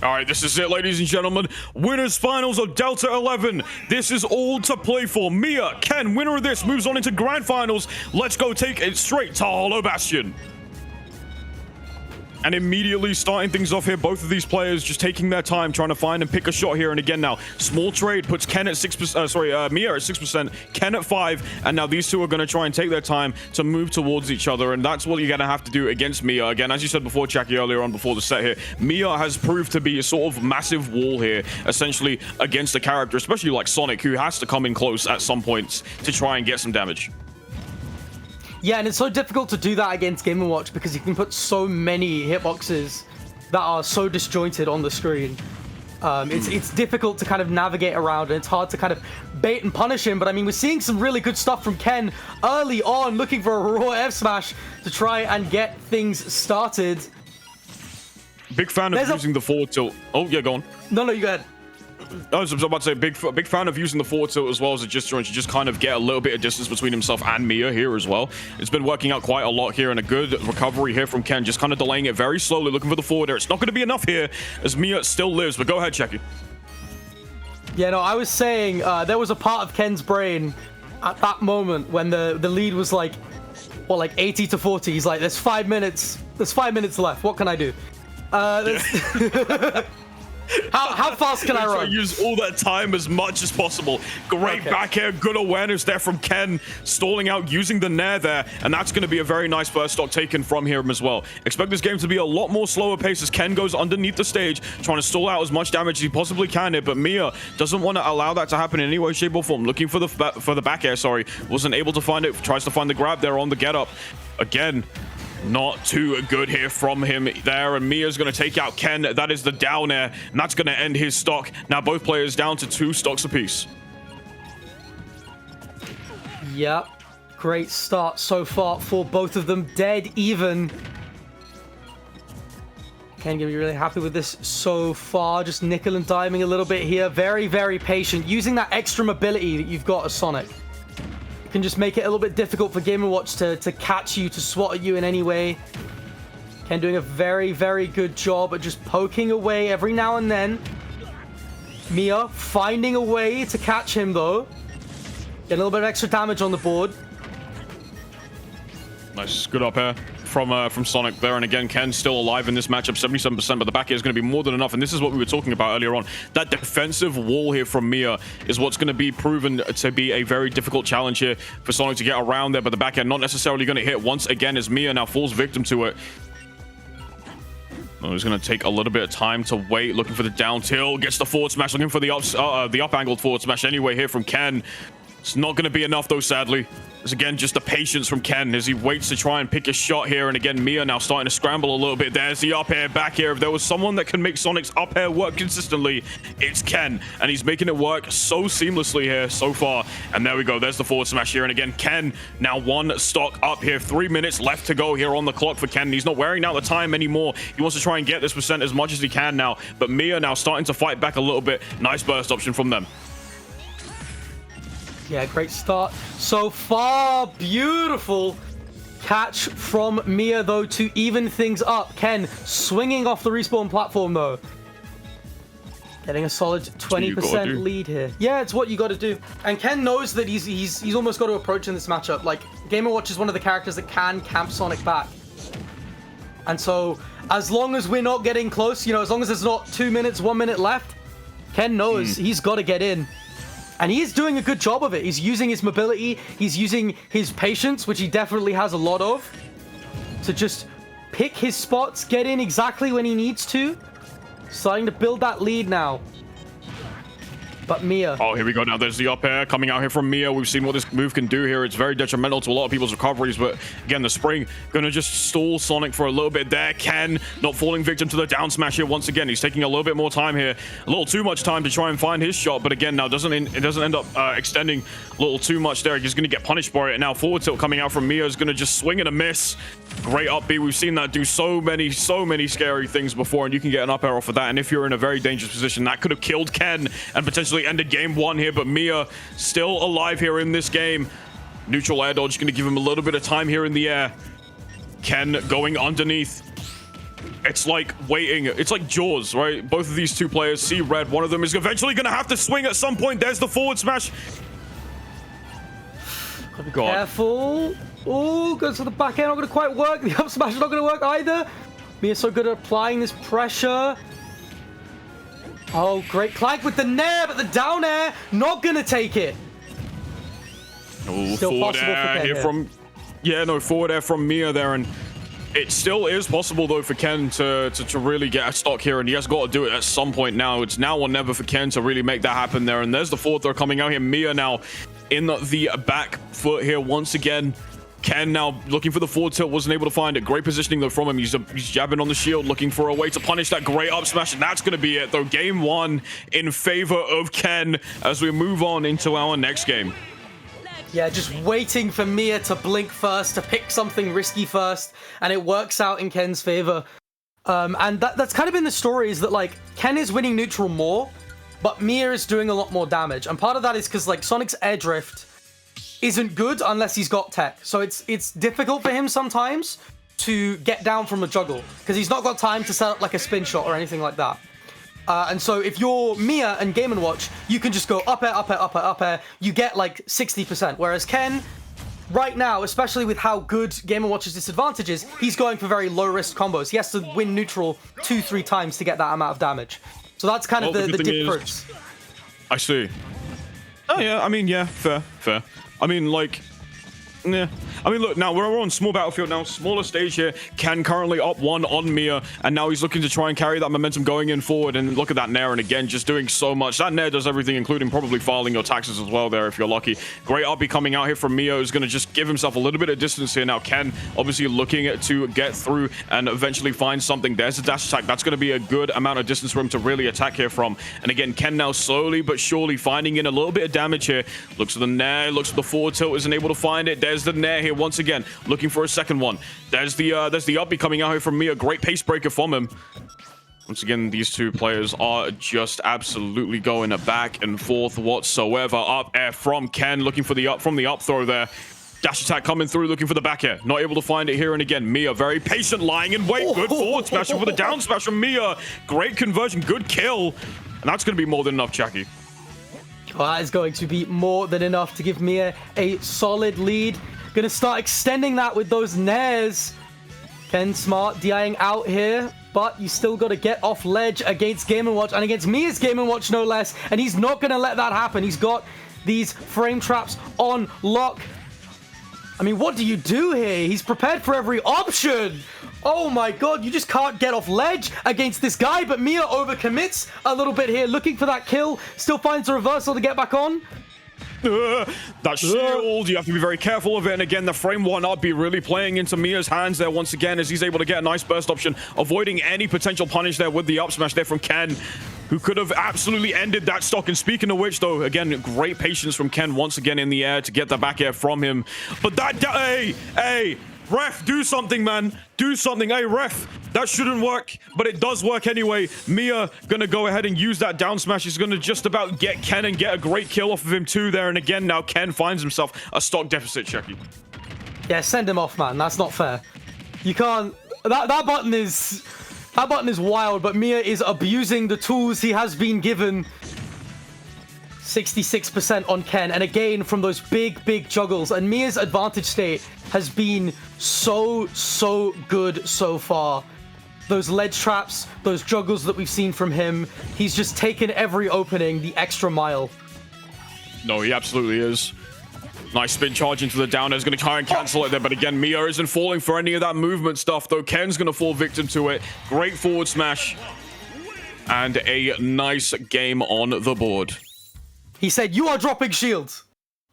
All right, this is it, ladies and gentlemen. Winners finals of Delta 11. This is all to play for. Miya, Ken, winner of this, moves on into grand finals. Let's go take it straight to Hollow Bastion. And immediately starting things off here, both of these players just taking their time, trying to find and pick a shot here. And again now, small trade puts Ken at 6%, Miya at 6%, Ken at 5%. And now these two are going to try and take their time to move towards each other. And that's what you're going to have to do against Miya. Again, as you said before, Jackie, earlier on before the set here, Miya has proved to be a sort of massive wall here, essentially against a character, especially like Sonic, who has to come in close at some points to try and get some damage. Yeah, and it's so difficult to do that against Game & Watch because you can put so many hitboxes that are so disjointed on the screen. It's difficult to kind of navigate around, and it's hard to kind of bait and punish him. But I mean, we're seeing some really good stuff from Ken early on, looking for a raw F smash to try and get things started. Big fan of using the forward tilt. Oh, yeah, go on. No, you go ahead. I was about to say, big fan of using the forward tilt as well as a disjoint to just kind of get a little bit of distance between himself and Miya here as well. It's been working out quite a lot here, and a good recovery here from Ken, just kind of delaying it very slowly, looking for the forward air. It's not going to be enough here as Miya still lives, but go ahead, Checky. Yeah, no, I was saying there was a part of Ken's brain at that moment when the lead was like, what, like 80 to 40. He's like, there's 5 minutes left. What can I do? How fast can I run? Use all that time as much as possible. Great back air, good awareness there from Ken, stalling out, using the nair there, and that's going to be a very nice first stock taken from him as well. Expect this game to be a lot more slower pace as Ken goes underneath the stage, trying to stall out as much damage as he possibly can here, but Miya doesn't want to allow that to happen in any way, shape, or form. Looking for the back air, wasn't able to find it, tries to find the grab there on the get up. Again, not too good here from him there, and Miya's going to take out Ken. That is the down air, and that's going to end his stock. Now both players down to 2 stocks apiece. Yep, great start so far for both of them. Dead even. Ken gonna be really happy with this so far. Just nickel and diming a little bit here. Very, very patient, using that extra mobility that you've got as Sonic. Can just make it a little bit difficult for Game & Watch to catch you, to swat at you in any way. Ken doing a very, very good job at just poking away every now and then. Miya finding a way to catch him though. Get a little bit of extra damage on the board. Nice, good up air from Sonic there, and again, Ken's still alive in this matchup, 77%, but the back air is going to be more than enough, and this is what we were talking about earlier on. That defensive wall here from Miya is what's going to be proven to be a very difficult challenge here for Sonic to get around there, but the back air not necessarily going to hit once again as Miya now falls victim to it. Oh, he's going to take a little bit of time to wait, looking for the down tilt, gets the forward smash, looking for the up-angled forward smash anyway here from Ken. It's not going to be enough though, sadly. It's again just the patience from Ken as he waits to try and pick a shot here, and again Miya now starting to scramble a little bit. There's the up air, back air. If there was someone that can make Sonic's up air work consistently, it's Ken, and he's making it work so seamlessly here so far. And there we go, there's the forward smash here, and again Ken now 1 stock up here. 3 minutes left to go here on the clock for Ken. He's not wearing out the time anymore. He wants to try and get this percent as much as he can now, but Miya now starting to fight back a little bit. Nice burst option from them. Yeah, great start so far. Beautiful catch from Miya, though, to even things up. Ken swinging off the respawn platform, though. Getting a solid 20% lead here. Yeah, it's what you got to do. And Ken knows that he's almost got to approach in this matchup. Like, Game & Watch is one of the characters that can camp Sonic back. And so, as long as we're not getting close, you know, as long as there's not 2 minutes, 1 minute left, Ken knows he's got to get in. And he is doing a good job of it. He's using his mobility. He's using his patience, which he definitely has a lot of, to just pick his spots, get in exactly when he needs to. Starting to build that lead now. But Miya. Oh, here we go now. There's the up air coming out here from Miya. We've seen what this move can do here. It's very detrimental to a lot of people's recoveries, but again, the spring going to just stall Sonic for a little bit there. Ken not falling victim to the down smash here once again. He's taking a little bit more time here. A little too much time to try and find his shot, but again, now it doesn't end up extending a little too much there. He's going to get punished for it. And now forward tilt coming out from Miya is going to just swing and a miss. Great up B. We've seen that do so many scary things before, and you can get an up air off of that. And if you're in a very dangerous position, that could have killed Ken and potentially ended game 1 here, but Miya still alive here in this game. Neutral air dodge going to give him a little bit of time here in the air. Ken going underneath. It's like waiting. It's like Jaws, right? Both of these two players see red. One of them is eventually going to have to swing at some point. There's the forward smash. God. Careful. Oh, goes for the back end. Not going to quite work. The up smash is not going to work either. Mia's so good at applying this pressure. Oh, great clank with the nair, but the down air not going to take it. Oh, Still forward possible air for Ken here here. from... Yeah, no, forward air from Miya there, and it still is possible, though, for Ken to really get a stock here, and he has got to do it at some point now. It's now or never for Ken to really make that happen there, and there's the forward throw coming out here. Miya now in the back foot here once again. Ken now looking for the forward tilt, wasn't able to find it. Great positioning, though, from him. He's jabbing on the shield, looking for a way to punish that great up smash, and that's going to be it, though. Game 1 in favor of Ken as we move on into our next game. Yeah, just waiting for Miya to blink first, to pick something risky first, and it works out in Ken's favor. And that's kind of been the story, is that, like, Ken is winning neutral more, but Miya is doing a lot more damage. And part of that is because, like, Sonic's air drift isn't good unless he's got tech. So it's difficult for him sometimes to get down from a juggle, because he's not got time to set up, like, a spin shot or anything like that. And so if you're Miya and Game & Watch, you can just go up air, up air, up air, up air. You get like 60%. Whereas Ken, right now, especially with how good Game & Watch's disadvantage is, he's going for very low risk combos. He has to win neutral 2-3 times to get that amount of damage. So that's kind of the difference. I see. Oh yeah, I mean, yeah, fair. I mean, like... Yeah. I mean, look, now we're on small battlefield now, smaller stage here. Ken currently up 1 on Miya, and now he's looking to try and carry that momentum going in forward, and look at that nair, and again, just doing so much. That nair does everything, including probably filing your taxes as well there if you're lucky. Great up coming out here from Miya, who's going to just give himself a little bit of distance here. Now, Ken obviously looking to get through and eventually find something. There's a dash attack. That's going to be a good amount of distance for him to really attack here from. And again, Ken now slowly but surely finding in a little bit of damage here. Looks at the nair, looks at the forward tilt, isn't able to find it. There's the nair here once again, looking for a second one. There's the up coming out here from Miya. Great pace breaker from him. Once again, these two players are just absolutely going back and forth whatsoever. Up air from Ken, looking for the up throw there. Dash attack coming through, looking for the back air. Not able to find it here, and again, Miya very patient, lying in wait. Good forward smash for the down smash from Miya. Great conversion, good kill. And that's going to be more than enough, Jackie. Well, that is going to be more than enough to give Miya a solid lead. Gonna start extending that with those nairs. Ken smart, DIing out here, but you still gotta get off ledge against Game & Watch, and against Mia's Game & Watch no less, and he's not gonna let that happen. He's got these frame traps on lock. I mean, what do you do here? He's prepared for every option. Oh my god, you just can't get off ledge against this guy, but Miya overcommits a little bit here, looking for that kill, still finds a reversal to get back on. That shield, you have to be very careful of it, and again, the frame 1-up be really playing into Mia's hands there once again, as he's able to get a nice burst option, avoiding any potential punish there with the up smash there from Ken, who could have absolutely ended that stock. And speaking of which, though, again, great patience from Ken once again in the air to get the back air from him. But that, hey, ref, do something, man. Do something. Hey, ref, that shouldn't work, but it does work anyway. Miya gonna go ahead and use that down smash. He's gonna just about get Ken and get a great kill off of him too there. And again, now Ken finds himself a stock deficit, Chucky. Yeah, send him off, man. That's not fair. You can't... That button is... That button is wild, but Miya is abusing the tools he has been given. 66% on Ken, and again from those big juggles, and Mia's advantage state has been so good so far. Those ledge traps, those juggles that we've seen from him, he's just taken every opening the extra mile. No, he absolutely is. Nice spin charge into the down. Is going to try and cancel it there, but again, Miya isn't falling for any of that movement stuff, though. Ken's going to fall victim to it. Great forward smash, and a nice game on the board. He said, "You are dropping shields.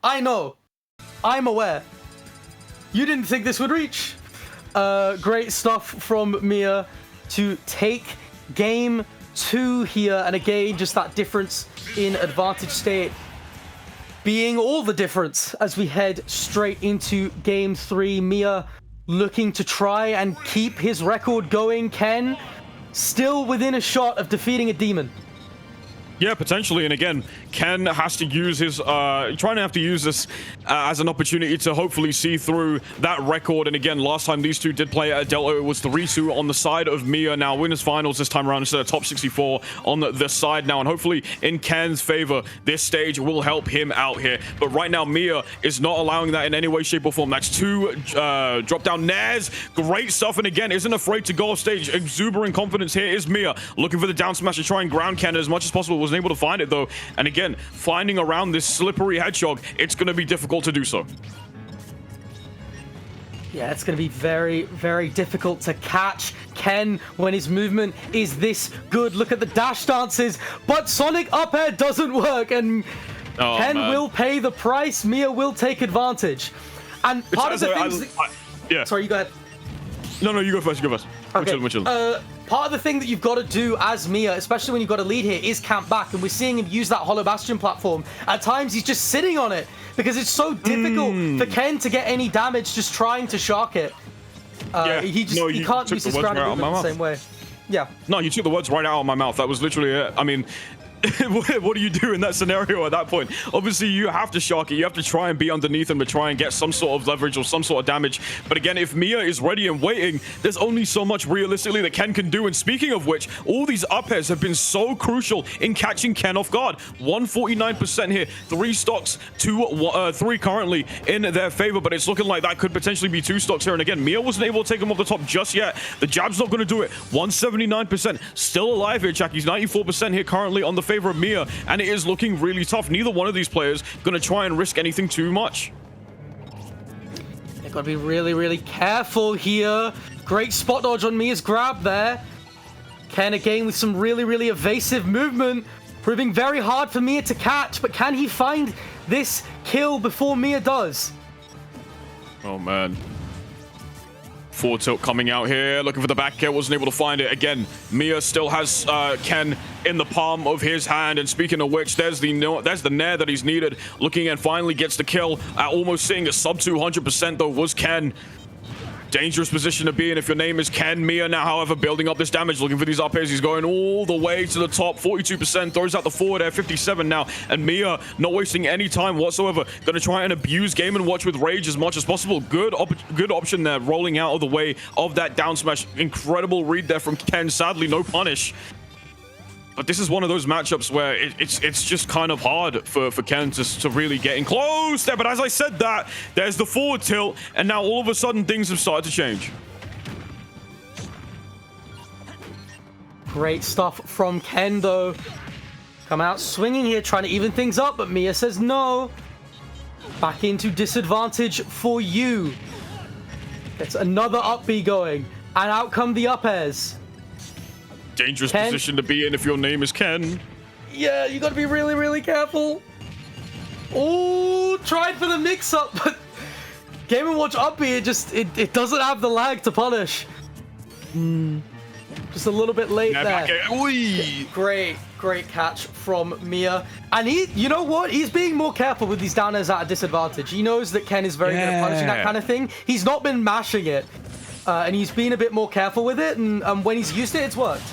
I know. I'm aware. You didn't think this would reach." Great stuff from Miya to take game 2 here. And again, just that difference in advantage state being all the difference as we head straight into game 3. Miya looking to try and keep his record going. Ken still within a shot of defeating a demon. Yeah, potentially. And again, Ken has to use his trying to have to use this as an opportunity to hopefully see through that record. And again, last time these two did play at Delta, it was 3-2 on the side of Miya. Now winners finals this time around instead of top 64 on the side now. And hopefully in Ken's favor, this stage will help him out here. But right now, Miya is not allowing that in any way, shape, or form. That's 2 drop down nairs. Great stuff. And again, isn't afraid to go off stage. Exuberant confidence here is Miya. Looking for the down smash to try and ground Ken as much as possible. Wasn't able to find it though. And again, finding around this slippery hedgehog, it's going to be difficult to do so. Yeah, it's going to be very, very difficult to catch Ken when his movement is this good. Look at the dash dances, but Sonic up air doesn't work, and Ken will pay the price. Miya will take advantage. And part of the things... yeah. Sorry, you go ahead. No, you go first, you go first. Okay. We're chilling. Part of the thing that you've got to do as Miya, especially when you've got a lead here, is camp back. And we're seeing him use that Hollow Bastion platform. At times, he's just sitting on it because it's so difficult for Ken to get any damage just trying to shark it. He can't use his ground movement the same way. Yeah. No, you took the words right out of my mouth. That was literally it. I mean... what do you do in that scenario at that point? Obviously, you have to shark it. You have to try and be underneath him to try and get some sort of leverage or some sort of damage. But again, if Miya is ready and waiting, there's only so much realistically that Ken can do. And speaking of which, all these up airs have been so crucial in catching Ken off guard. 149% here, 3 stocks, 3 currently in their favor. But it's looking like that could potentially be 2 stocks here. And again, Miya wasn't able to take him off the top just yet. The jab's not going to do it. 179%, still alive here, Jack. He's 94% here currently on the favor of Miya, and it is looking really tough. Neither one of these players going to try and risk anything too much. They've got to be really, really careful here. Great spot dodge on Miya's grab there. Ken again with some really, really evasive movement, proving very hard for Miya to catch, but can he find this kill before Miya does? Oh, man. Forward tilt coming out here, looking for the back kill, wasn't able to find it. Again, Miya still has Ken in the palm of his hand, and speaking of which, there's the nair that he's needed. Looking and finally gets the kill, almost seeing a sub 200% though was Ken. Dangerous position to be in if your name is Ken. Miya now, however, building up this damage, looking for these up airs. He's going all the way to the top, 42%, throws out the forward air, 57 now. And Miya not wasting any time whatsoever. Going to try and abuse Game & Watch with rage as much as possible. Good option there, rolling out of the way of that down smash. Incredible read there from Ken. Sadly, no punish. But this is one of those matchups where it's just kind of hard for Ken to really get in close there. But as I said that, there's the forward tilt, and now all of a sudden things have started to change. Great stuff from Ken, though. Come out swinging here, trying to even things up, but Miya says no. Back into disadvantage for you. Gets another up B going, and out come the up airs. Dangerous position to be in if your name is Ken. Yeah, you got to be really, really careful. Oh, tried for the mix-up, but Game & Watch up B, it doesn't have the lag to punish. Just a little bit late there. Great catch from Miya. And you know what? He's being more careful with these down airs at a disadvantage. He knows that Ken is very good at punishing that kind of thing. He's not been mashing it. And he's been a bit more careful with it. And when he's used it, it's worked.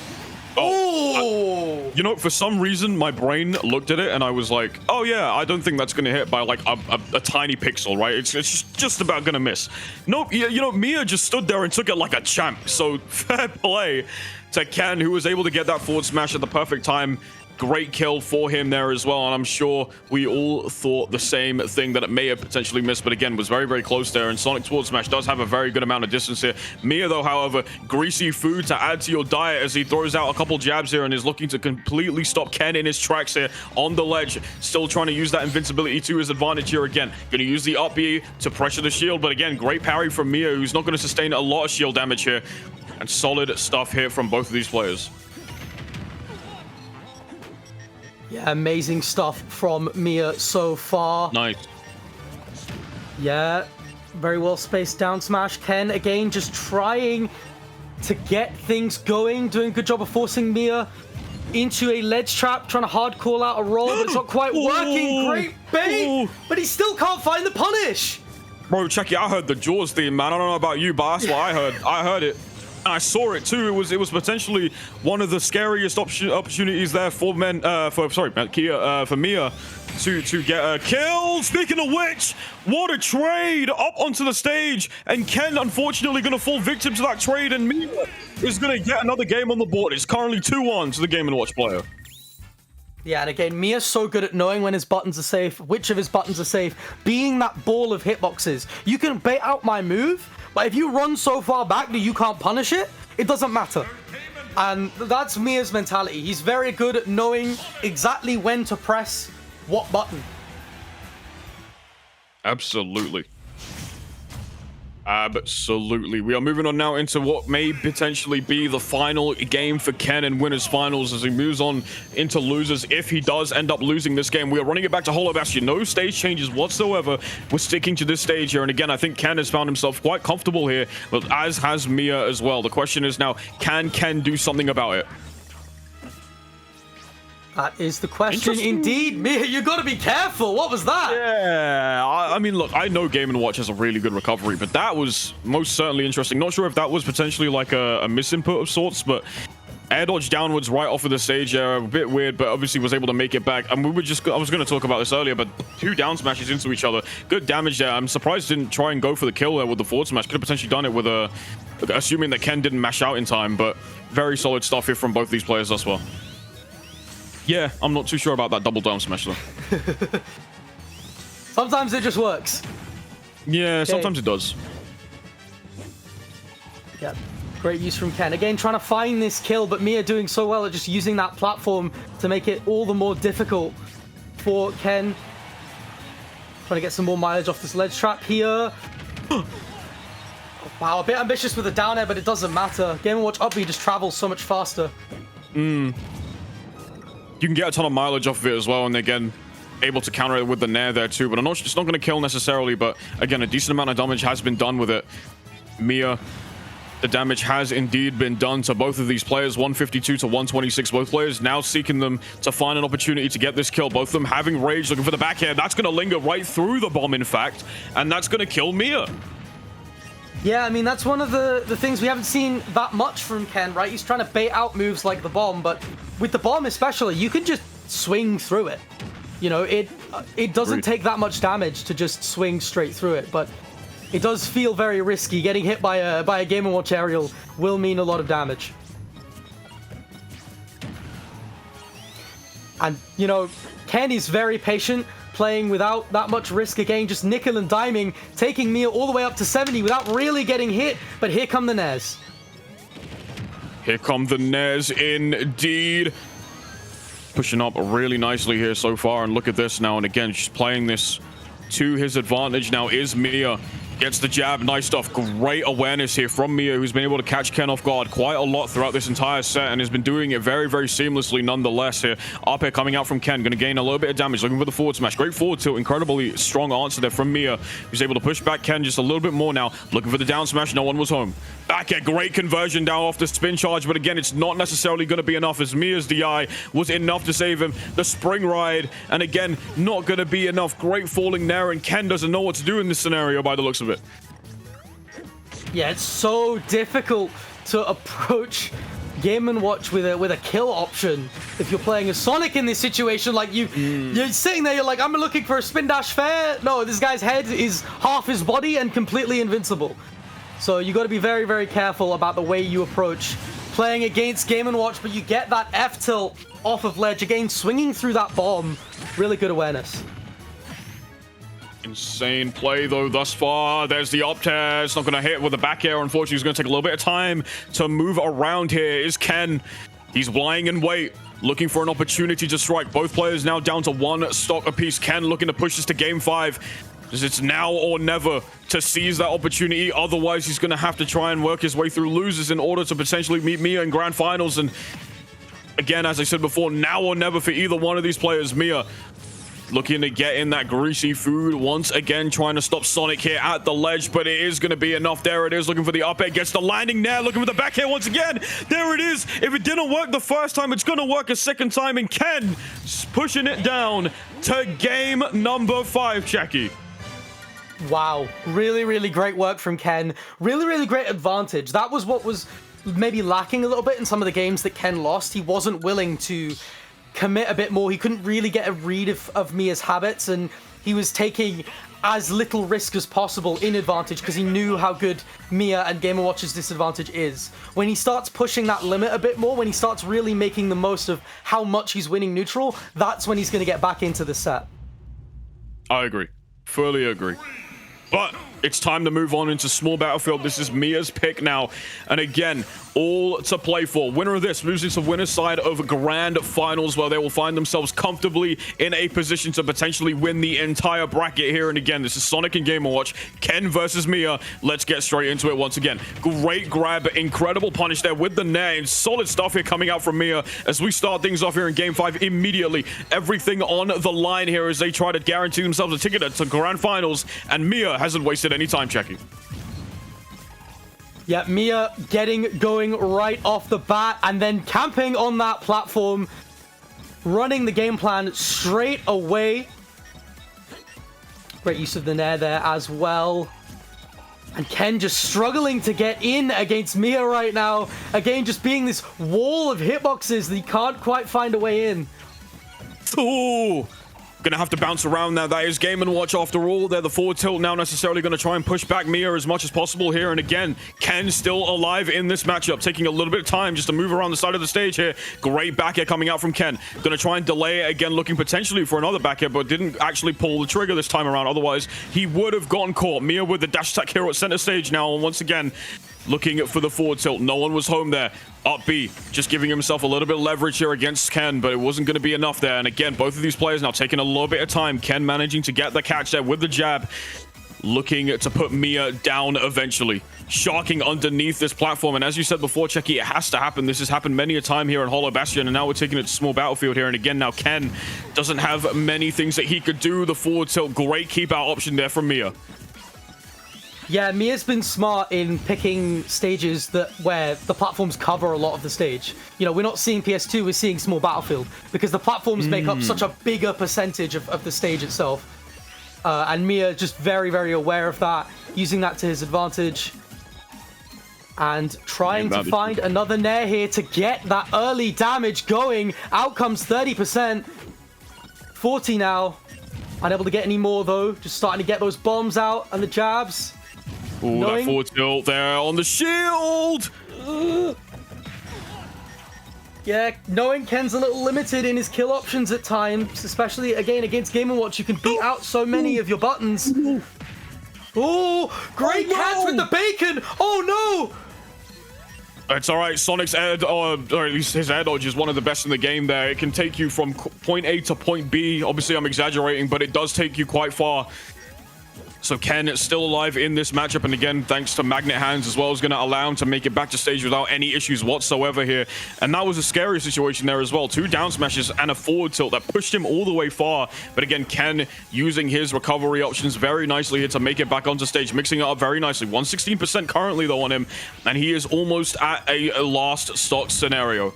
Oh! You know, for some reason, my brain looked at it and I was like, oh yeah, I don't think that's going to hit by like a tiny pixel, right? It's just about going to miss. Nope, you know, Miya just stood there and took it like a champ. So fair play to Ken, who was able to get that forward smash at the perfect time. Great kill for him there as well, and I'm sure we all thought the same thing, that it may have potentially missed, but again, was very, very close there, and Sonic forward smash does have a very good amount of distance here. Miya, though, however, greasy food to add to your diet as he throws out a couple jabs here and is looking to completely stop Ken in his tracks here on the ledge, still trying to use that invincibility to his advantage here again. Going to use the up B to pressure the shield, but again, great parry from Miya, who's not going to sustain a lot of shield damage here, and solid stuff here from both of these players. Yeah, amazing stuff from Miya so far. Nice. Yeah, very well spaced down smash. Ken, again, just trying to get things going. Doing a good job of forcing Miya into a ledge trap. Trying to hard call out a roll, but it's not quite working. Great bait, but he still can't find the punish. Bro, check it. I heard the Jaws theme, man. I don't know about you, but that's what I heard. I heard it. I saw it too. It was potentially one of the scariest opportunities there for Miya. to get a kill. Speaking of which, what a trade up onto the stage. And Ken, unfortunately, going to fall victim to that trade. And Miya is going to get another game on the board. It's currently 2-1 to the Game & Watch player. Yeah, and again, Mia's so good at knowing when his buttons are safe, which of his buttons are safe, being that ball of hitboxes. You can bait out my move, but if you run so far back that you can't punish it, it doesn't matter. And that's Mia's mentality. He's very good at knowing exactly when to press what button. Absolutely. Absolutely. We are moving on now into what may potentially be the final game for Ken in winners finals as he moves on into losers. If he does end up losing this game, we are running it back to Hollow Bastion. No stage changes whatsoever. We're sticking to this stage here. And again, I think Ken has found himself quite comfortable here, but as has Miya as well. The question is now, can Ken do something about it? That is the question indeed. Miya, you got to be careful. What was that? Yeah, I mean, look, I know Game & Watch has a really good recovery, but that was most certainly interesting. Not sure if that was potentially like a misinput of sorts, but air dodge downwards right off of the stage, a bit weird, but obviously was able to make it back. And I was going to talk about this earlier, but 2 down smashes into each other. Good damage there. I'm surprised didn't try and go for the kill there with the forward smash. Could have potentially done it with assuming that Ken didn't mash out in time, but very solid stuff here from both these players thus far. Yeah, I'm not too sure about that double down smash though. Sometimes it just works. Yeah, okay. Sometimes it does. Yeah, great use from Ken. Again, trying to find this kill, but Miya doing so well at just using that platform to make it all the more difficult for Ken. Trying to get some more mileage off this ledge trap here. Wow, a bit ambitious with the down air, but it doesn't matter. Game & Watch up B just travels so much faster. You can get a ton of mileage off of it as well, and again, able to counter it with the nair there too, but it's not going to kill necessarily, but again, a decent amount of damage has been done with it. Miya, the damage has indeed been done to both of these players, 152 to 126. Both players now seeking them to find an opportunity to get this kill. Both of them having rage, looking for the back air. That's going to linger right through the bomb, in fact, and that's going to kill Miya. Yeah, I mean, that's one of the things we haven't seen that much from Ken, right? He's trying to bait out moves like the bomb, but with the bomb especially, you can just swing through it. You know, it doesn't take that much damage to just swing straight through it, but it does feel very risky. Getting hit by a Game & Watch aerial will mean a lot of damage. And, you know, Ken is very patient, playing without that much risk again, just nickel and diming, taking Miya all the way up to 70 without really getting hit, but here come the nairs. Here come the nairs indeed. Pushing up really nicely here so far, and look at this now, and again, just playing this to his advantage now is Miya. Gets the jab, nice stuff. Great awareness here from Miya, who's been able to catch Ken off guard quite a lot throughout this entire set and has been doing it very, very seamlessly nonetheless here. Up air coming out from Ken, going to gain a little bit of damage, looking for the forward smash. Great forward tilt, incredibly strong answer there from Miya, who's able to push back Ken just a little bit more now. Looking for the down smash, no one was home. Back air, great conversion down off the spin charge, but again, it's not necessarily going to be enough as Miya's DI was enough to save him. The spring ride, and again, not going to be enough. Great falling there, and Ken doesn't know what to do in this scenario by the looks of it. Yeah, it's so difficult to approach Game & Watch with a kill option if you're playing a Sonic in this situation. Like you're sitting there, you're like, I'm looking for a spin dash fair. No, this guy's head is half his body and completely invincible. So you got to be very, very careful about the way you approach playing against Game & Watch, but you get that F tilt off of ledge again, swinging through that bomb. Really good awareness. Insane play, though, thus far. There's the up air. It's not going to hit with the back air. Unfortunately, it's going to take a little bit of time to move around here. Is Ken. He's lying in wait, looking for an opportunity to strike. Both players now down to 1 stock apiece. Ken looking to push this to game 5. It's now or never to seize that opportunity. Otherwise, he's going to have to try and work his way through losers in order to potentially meet Miya in grand finals. And again, as I said before, now or never for either one of these players. Miya looking to get in that greasy food once again, trying to stop Sonic here at the ledge, but it is going to be enough. There it is, looking for the up air, gets the landing there, looking for the back air once again. There it is. If it didn't work the first time, it's going to work a second time, and Ken pushing it down to game number 5, Jackie. Wow, really, really great work from Ken. Really, really great advantage. That was what was maybe lacking a little bit in some of the games that Ken lost. He wasn't willing to commit a bit more. He couldn't really get a read of Miya's habits, and he was taking as little risk as possible in advantage because he knew how good Miya and Game & Watch's disadvantage is. When he starts pushing that limit a bit more, when he starts really making the most of how much he's winning neutral, that's when he's going to get back into the set. I agree. Fully agree. But it's time to move on into small battlefield. This is Miya's pick now. And again, all to play for. Winner of this moves into winner's side of grand finals, where they will find themselves comfortably in a position to potentially win the entire bracket here. And again, this is Sonic and Game & Watch. Ken versus Miya. Let's get straight into it once again. Great grab, incredible punish there with the nair. Solid stuff here coming out from Miya as we start things off here in Game 5 immediately. Everything on the line here as they try to guarantee themselves a ticket to grand finals. And Miya hasn't wasted any time checking. Yeah, Miya going right off the bat and then camping on that platform, running the game plan straight away. Great use of the nair there as well. And Ken just struggling to get in against Miya right now. Again, just being this wall of hitboxes that he can't quite find a way in. Ooh. Gonna have to bounce around now. That is Game & Watch after all. They're the forward tilt now, necessarily gonna try and push back Miya as much as possible here. And again, Ken still alive in this matchup, taking a little bit of time just to move around the side of the stage here. Great back air coming out from Ken. Gonna try and delay it again, looking potentially for another back air, but didn't actually pull the trigger this time around. Otherwise, he would have gotten caught. Miya with the dash attack hero at center stage now, and once again, looking for the forward tilt. No one was home there. Up B, just giving himself a little bit of leverage here against Ken, but it wasn't going to be enough there. And again, both of these players now taking a little bit of time. Ken managing to get the catch there with the jab, looking to put Miya down eventually. Sharking underneath this platform, and as you said before, Checky, it has to happen. This has happened many a time here in Hollow Bastion, and now we're taking it to small battlefield here. And again, now Ken doesn't have many things that he could do. The forward tilt, great keep out option there from Miya. Yeah, Miya's been smart in picking stages where the platforms cover a lot of the stage. You know, we're not seeing PS2, we're seeing small battlefield, because the platforms make up such a bigger percentage of the stage itself. And Miya just very, very aware of that, using that to his advantage. And trying to find another nair here to get that early damage going. Out comes 30%. 40 now. Unable to get any more, though. Just starting to get those bombs out and the jabs. Ooh, that forward tilt there on the shield! Yeah, knowing Ken's a little limited in his kill options at times, especially, again, against Game & Watch, you can beat out so many of your buttons. Oh, great catch with the bacon! Oh, no! It's all right. Sonic's air, or at least his air dodge is one of the best in the game there. It can take you from point A to point B. Obviously, I'm exaggerating, but it does take you quite far. So Ken is still alive in this matchup, and again, thanks to Magnet Hands as well, is going to allow him to make it back to stage without any issues whatsoever here. And that was a scary situation there as well. 2 down smashes and a forward tilt that pushed him all the way far. But again, Ken using his recovery options very nicely here to make it back onto stage, mixing it up very nicely. 116% currently though on him, and he is almost at a last stock scenario.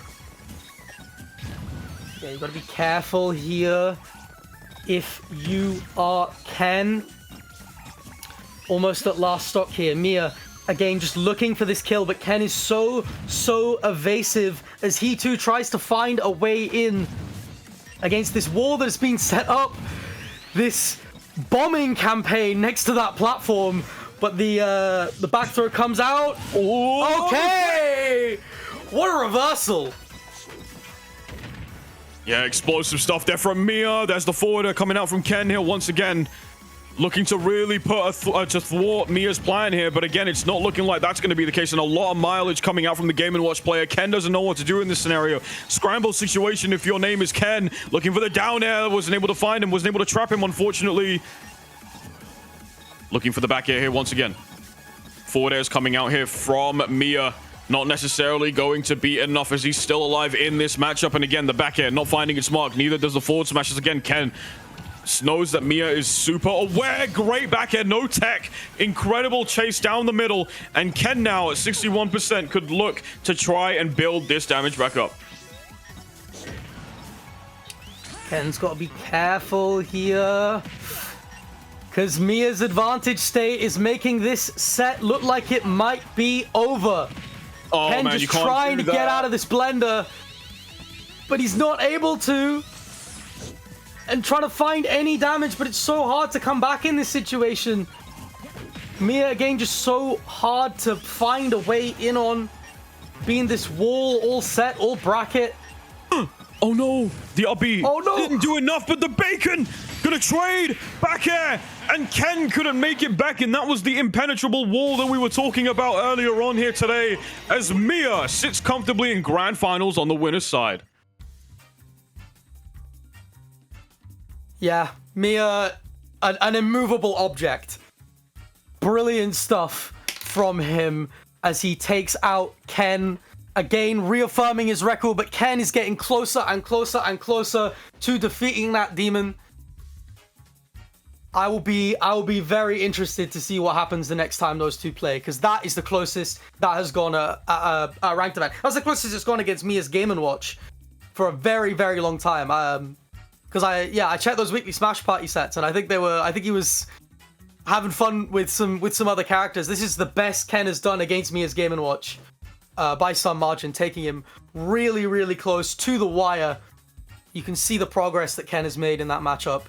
Yeah, you got to be careful here if you are Ken. Almost at last stock here. Miya, again, just looking for this kill, but Ken is so evasive as he too tries to find a way in against this wall that has been set up. This bombing campaign next to that platform, but the back throw comes out. Ooh. Okay! What a reversal! Yeah, explosive stuff there from Miya. There's the forwarder coming out from Ken here once again. Looking to really put to thwart Miya's plan here, but again, it's not looking like that's going to be the case, and a lot of mileage coming out from the Game & Watch player. Ken doesn't know what to do in this scenario. Scramble situation if your name is Ken. Looking for the down air, wasn't able to find him, wasn't able to trap him, unfortunately. Looking for the back air here once again. Forward air is coming out here from Miya. Not necessarily going to be enough as he's still alive in this matchup, and again, the back air not finding its mark. Neither does the forward smashes. Again, Ken knows that Miya is super aware. Great back air, no tech. Incredible chase down the middle. And Ken now at 61% could look to try and build this damage back up. Ken's got to be careful here, because Miya's advantage state is making this set look like it might be over. Oh, Ken man, just you can't trying to get out of this blender. but he's not able to. And trying to find any damage, but it's so hard to come back in this situation. Miya, again, just so hard to find a way in on. Being this wall, all set, all bracket. Oh no, the uppy didn't do enough, but the bacon gonna trade back air, and Ken couldn't make it back, and that was the impenetrable wall that we were talking about earlier on here today, as Miya sits comfortably in grand finals on the winner's side. Yeah, Miya, an immovable object. Brilliant stuff from him as he takes out Ken. Again, reaffirming his record, but Ken is getting closer and closer and closer to defeating that demon. I will be very interested to see what happens the next time those two play, because that is the closest that has gone a ranked event. That's the closest it's gone against Miya's Game & Watch for a very, very long time. Because I checked those weekly Smash Party sets, and I think he was having fun with some other characters. This is the best Ken has done against Miya's Game & Watch. By some margin, taking him really, really close to the wire. You can see the progress that Ken has made in that matchup.